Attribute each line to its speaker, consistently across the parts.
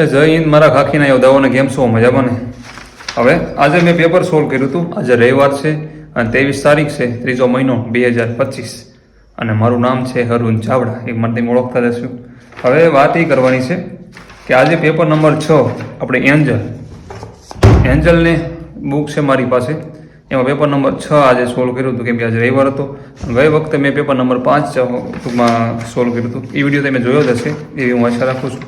Speaker 1: એ જય હિન્દ મારા ખાખીના યોદ્ધાઓને કેમ છો? મજામાં ને? હવે આજે મેં પેપર સોલ્વ કર્યું હતું. આજે રવિવાર છે અને 23 તારીખ છે, 3જો મહિનો 2025 અને મારું નામ છે અરુણ ચાવડા. એક મને તમે ઓળખતા જશો. હવે વાત એ કરવાની છે કે આજે પેપર નંબર 6 આપણે એન્જલને બુક છે મારી પાસે, એમાં પેપર નંબર 6 આજે સોલ્વ કર્યું હતું કેમ કે આજે રવિવાર હતો. ગઈ વખતે મેં પેપર નંબર 5 ટૂંકમાં સોલ્વ કર્યું હતું. એ વિડીયો તમે જોયો જ હશે એવી હું આશા રાખું છું.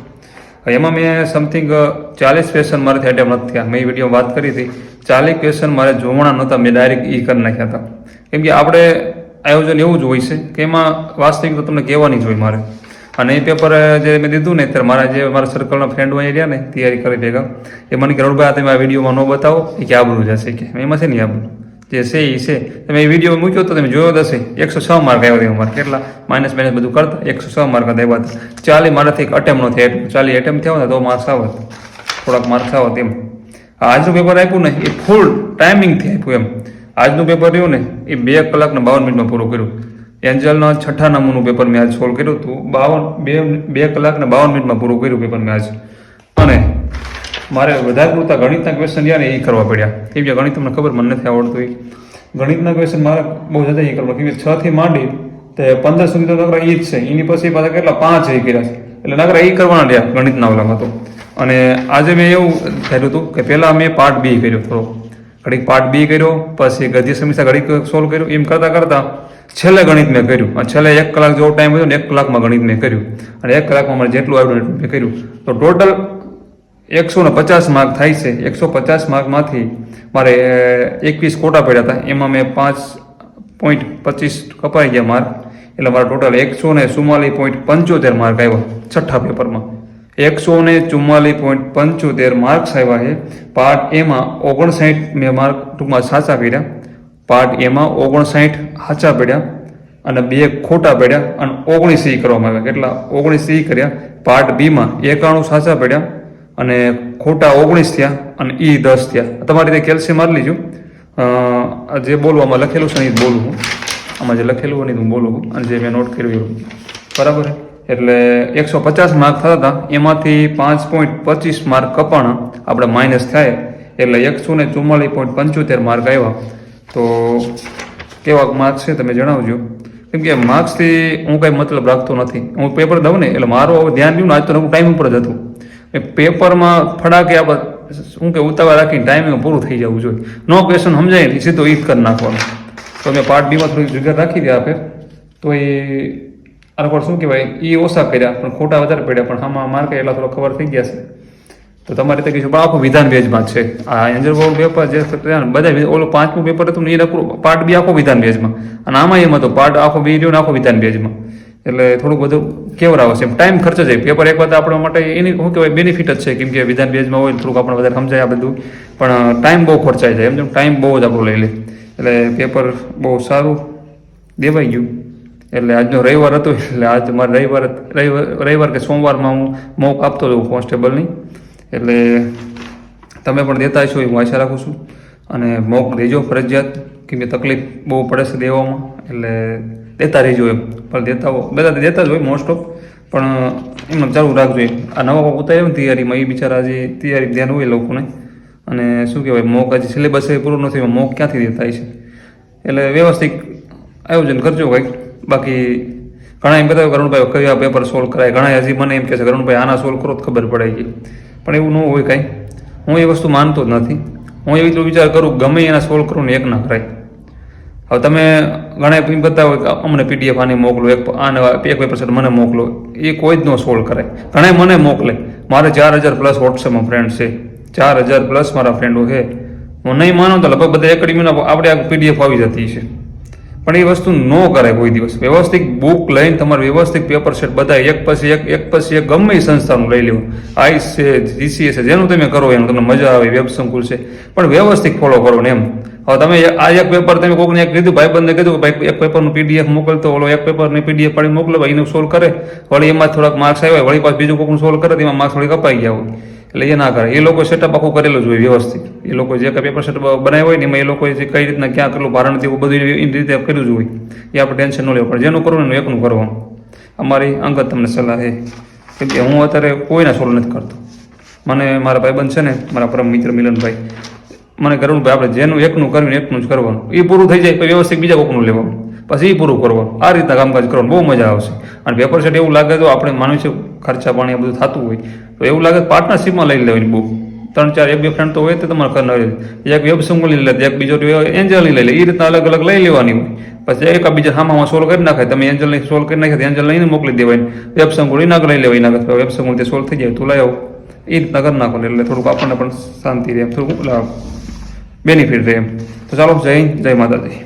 Speaker 1: એમાં મેં સમથિંગ 40 ક્વેશ્ચન મારાથી અટેમ્પ નથી થયા. મેં એ વિડીયોમાં વાત કરી હતી 40 ક્વેશ્ચન મારે જોવાના નહોતા, મેં ડાયરેક્ટ એ કરી નાખ્યા હતા. કેમ કે આપણે આયોજન એવું જ હોય છે કે એમાં વાસ્તવિક તો તમને કહેવાની જ હોય મારે. અને એ પેપર જે મેં દીધું ને ત્યારે મારા સર્કલના ફ્રેન્ડો અહીં રહ્યા ને તૈયારી કરી ભેગા, એ મને કે રણભાઈ તમે આ વિડીયોમાં ન બતાવો, એ કે આબરું જશે કે એમાં છે નહીં આબરું જે છે એ છે. તમે એ વિડીયો મૂક્યો તો તમે જોયો હશે 106 માર્ક આવ્યા હતા મારે. કેટલા માઇનસ બધું કરતા 106 માર્ક આવ્યા હતા. 40 મારાથી એક અટેમ્પ ન થયા, 40 એટેમ્પ થયા તો માર્ક્સ આવત, થોડાક માર્ક્સ આવત એમ. આજનું પેપર આપ્યું ને એ ફૂલ ટાઈમિંગથી આપ્યું એમ. આજનું પેપર રહ્યું ને એ 2 કલાક ને 52 મિનિટમાં પૂરું કર્યું. એન્જલના 6ઠા નંબરનું પેપર મેં આજ સોલ્વ કર્યું હતું. 2 કલાક ને 52 મિનિટમાં પૂરું કર્યું પેપર મેં આજ. અને મારે વધારે પૂરતા ગણિતના ક્વેશ્ચન રહ્યા ને એ કરવા પડ્યા. કેમ કે ગણિત તમને ખબર મને નથી આવડતું. ગણિતના ક્વેશ્ચન મારે બહુ જતા એ કરવા, કેમ કે 6 થી માંડી તે 15 સુધી તો નકરા એ જ છે. એની પછી પાછા કેટલા 5 એ કર્યા છે, એટલે નકરા એ કરવાના રહ્યા ગણિતના ઓલામાં તો. અને આજે મેં એવું થયું હતું કે પહેલાં મેં પાર્ટ બી કર્યો, થોડો ઘડીક પાર્ટ બી કર્યો, પછી ગદ્ય સમીક્ષા ઘડીક સોલ્વ કર્યું. એમ કરતાં કરતાં છેલ્લે ગણિત મેં કર્યું. અને છેલ્લે 1 કલાક જેવો ટાઈમ હતો ને 1 કલાકમાં ગણિત મેં કર્યું. અને 1 કલાકમાં મારે જેટલું આવ્યું એટલું મેં કર્યું. તો ટોટલ 150 માર્ક થાય છે. 150 માર્કમાંથી મારે 21 ખોટા પડ્યા હતા. એમાં મેં 5.25 કપાઈ ગયા માર્ક, એટલે મારા ટોટલ 144.75 માર્ક આવ્યા 6ઠ્ઠા પેપરમાં. 144.75 માર્ક્સ આવ્યા છે. પાર્ટ એમાં 59 મેં માર્ક ટૂંકમાં સાચા કર્યા. પાર્ટ એમાં 59 સાચા પડ્યા અને 2 ખોટા પડ્યા અને 19 કરવામાં આવ્યા. કેટલા 19 કર્યા. પાર્ટ બીમાં 91 સાચા પડ્યા અને ખોટા 19 થયા અને 10 થયા. તમારી રીતે કેલ્શિયમ મારી લીજો. જે બોલવામાં લખેલું છે ને એ બોલું હું, આમાં જે લખેલું હોય ને હું બોલું છું, અને જે મેં નોટ કર્યું એવું બરાબર. એટલે 150 માર્ક થતા હતા, એમાંથી 5.25 માર્ક કપાણા આપણે માઇનસ થાય, એટલે 144.75 માર્ક આવ્યા. તો કેવા માર્ક્સ છે તમે જણાવજો. કેમ કે માર્ક્સથી હું કાંઈ મતલબ રાખતો નથી. હું પેપર દઉં ને એટલે મારું ધ્યાન રહ્યું ને આજ તો હું ટાઈમ ઉપર જ હતું. પેપરમાં ફડાકે આપણે શું કે ઉતાવળ રાખીને ટાઈમિંગ પૂરું થઈ જવું જોઈએ. નો ક્વેશ્ચન સમજાય ને સીધો ઈ જ કરી નાખવાનો. તો મેં પાર્ટ બીમાં થોડી જગ્યા રાખી દે આપે તો એ આના પર શું કહેવાય એ ઓછા કર્યા પણ ખોટા વધારે પડ્યા, પણ આમાં માર્ક એટલા થોડો ખબર થઈ ગયા છે. તો તમારે ત્યાં કહીશું આખું વિધાન બેઝમાં છે આ એન્જલ બોર્ડ પેપર જે બધા ઓલું 5મું પેપર હતું ને એ નકરું પાર્ટ બી આખો વિધાન બેઝમાં, અને આમાં એમ હતો પાર્ટ આખો બી રહ્યો ને આખો વિધાન બેઝમાં. એટલે થોડુંક બધું કેવરાવે છે, ટાઈમ ખર્ચ જાય. પેપર એક વાત આપણા માટે એની શું કહેવાય બેનિફિટ જ છે, કેમ કે વિધાન બેઝમાં હોય થોડુંક આપણે વધારે સમજાય આ બધું, પણ ટાઈમ બહુ ખર્ચાઈ જાય. એમ ટાઈમ બહુ જ આપણું લઈ લે. એટલે પેપર બહુ સારું દેવાઈ ગયું. એટલે આજનો રવિવાર હતો એટલે આજ મારે રવિવાર કે સોમવારમાં હું મોક આપતો હતો કોન્સ્ટેબલની. એટલે તમે પણ દેતા છો એ હું આશા રાખું છું. અને મોક દેજો ફરજિયાત, કેમ કે તકલીફ બહુ પડે છે દેવામાં, એટલે દેતા રહેજો એમ. પણ બધા દેતા જ હોય મોસ્ટ ઓફ, પણ એમને ચાલુ રાખજો એમ. આ નવા ઉતાર્યો ને તૈયારીમાં એ બિચારા જે તૈયારી ધ્યાન હોય લોકોને. અને શું કહેવાય મોક હજી સિલેબસ પૂરું નથી, મોક ક્યાંથી દેતા છે. એટલે વ્યવસ્થિત આયોજન કરજો કંઈક. બાકી ઘણા એમ કહેતા કરુણભાઈ કયા પેપર સોલ્વ કરાય, ઘણા હજી મને એમ કહે છે કરુણભાઈ આના સોલ્વ કરો તો ખબર પડે ગઈ, પણ એવું ન હોય કાંઈ. હું એ વસ્તુ માનતો જ નથી. હું એવી વિચાર કરું ગમે એના સોલ્વ કરું ને એક ના કરાય. હવે તમે ઘણા એમ કહેતા હોય કે અમને PDF આને મોકલો, એક પેપર સેટ મને મોકલો, એ કોઈ જ ન સોલ્વ કરાય. ઘણા મને મોકલે. મારે 4000 પ્લસ વોટ્સએપમાં ફ્રેન્ડ છે, 4000 પ્લસ મારા ફ્રેન્ડો છે. હું નહીં માનું તો લગભગ બધા એકેડમીના આપણે આ PDF આવી જતી છે, પણ એ વસ્તુ ન કરાય કોઈ દિવસ. વ્યવસ્થિત બુક લઈને તમારે વ્યવસ્થિત પેપર સેટ બધા એક પછી એક ગમે એ સંસ્થાનું લઈ લેવું. આઈસ છે, GCS છે, જેનું તમે કરો એનું તમને મજા આવે, વેબ સંકુલ છે, પણ વ્યવસ્થિત ફોલો કરો ને એમ. હવે તમે આ એક પેપર તમે કોઈને એક કીધું ભાઈબંધને કીધું ભાઈ એક પેપરનું PDF મોકલતો, ઓલો એક પેપરની PDF પાડી મોકલો, ભાઈ એનું સોલ્વ કરે, વળી એમાં થોડાક માર્ક્સ આવ્યા, વળી પાછું બીજું કોઈનું સોલ્વ કરે એમાં માર્ક્સ વળી કપાઈ ગયા હોય. એટલે એ ના કરે. એ લોકો સેટઅપ આખું કરેલું જ હોય વ્યવસ્થિત. એ લોકો જે કંઈ પેપર સેટઅપ બનાવ્યું હોય ને એમાં એ લોકોએ જે કઈ રીતના ક્યાં કેટલું ભારણ દેવું બધું એની રીતે કર્યું જ હોય. એ આપણે ટેન્શન ન લેવું પડે. જેનું કરવું ને એકનું કરવાનું. અમારી અંગત તમને સલાહ છે, કેમ કે હું અત્યારે કોઈના સોલ્વ નથી કરતો. મને મારા ભાઈબંધ છે ને, મારા પરમ મિત્ર મિલનભાઈ, મને કરવું ભાઈ આપણે જેનું એકનું કરવું એકનું જ કરવાનું, એ પૂરું થઈ જાય પછી વ્યવસ્થિત બીજા કોકનું લેવાનું, પછી એ પૂરું કરવાનું, આ રીતના કામકાજ કરવાનું, બહુ મજા આવશે. અને પેપર સેટ એવું લાગે તો આપણે માનવું છે ખર્ચા પાણી બધું થતું હોય તો એવું લાગે પાર્ટનરશિપમાં લઈ લેવાની બુક. 3-4 એક બે ફ્રેન્ડ તો હોય તો તમારે ઘરના એક વેબસંગ લઈ લે, એક બીજો એન્જલની લઈ લે, એ રીતના અલગ અલગ લઈ લેવાની હોય. પછી એક બીજા સામામાં સોલ્વ કરી નાખે, તમે એન્જલની સોલ્વ કરી નાખે એન્જલ લઈને મોકલી દેવાય, વેબસંગ એના લઈ લેવાય, એના વેબસંગ તે સોલ્વ થઈ જાય તું લઈ આવો, એ રીતના કરી નાખો એટલે થોડુંક આપણને પણ શાંતિ રહે, એમ થોડુંક બેનિફિટ રહે એમ. તો ચાલો, જય માતાજી.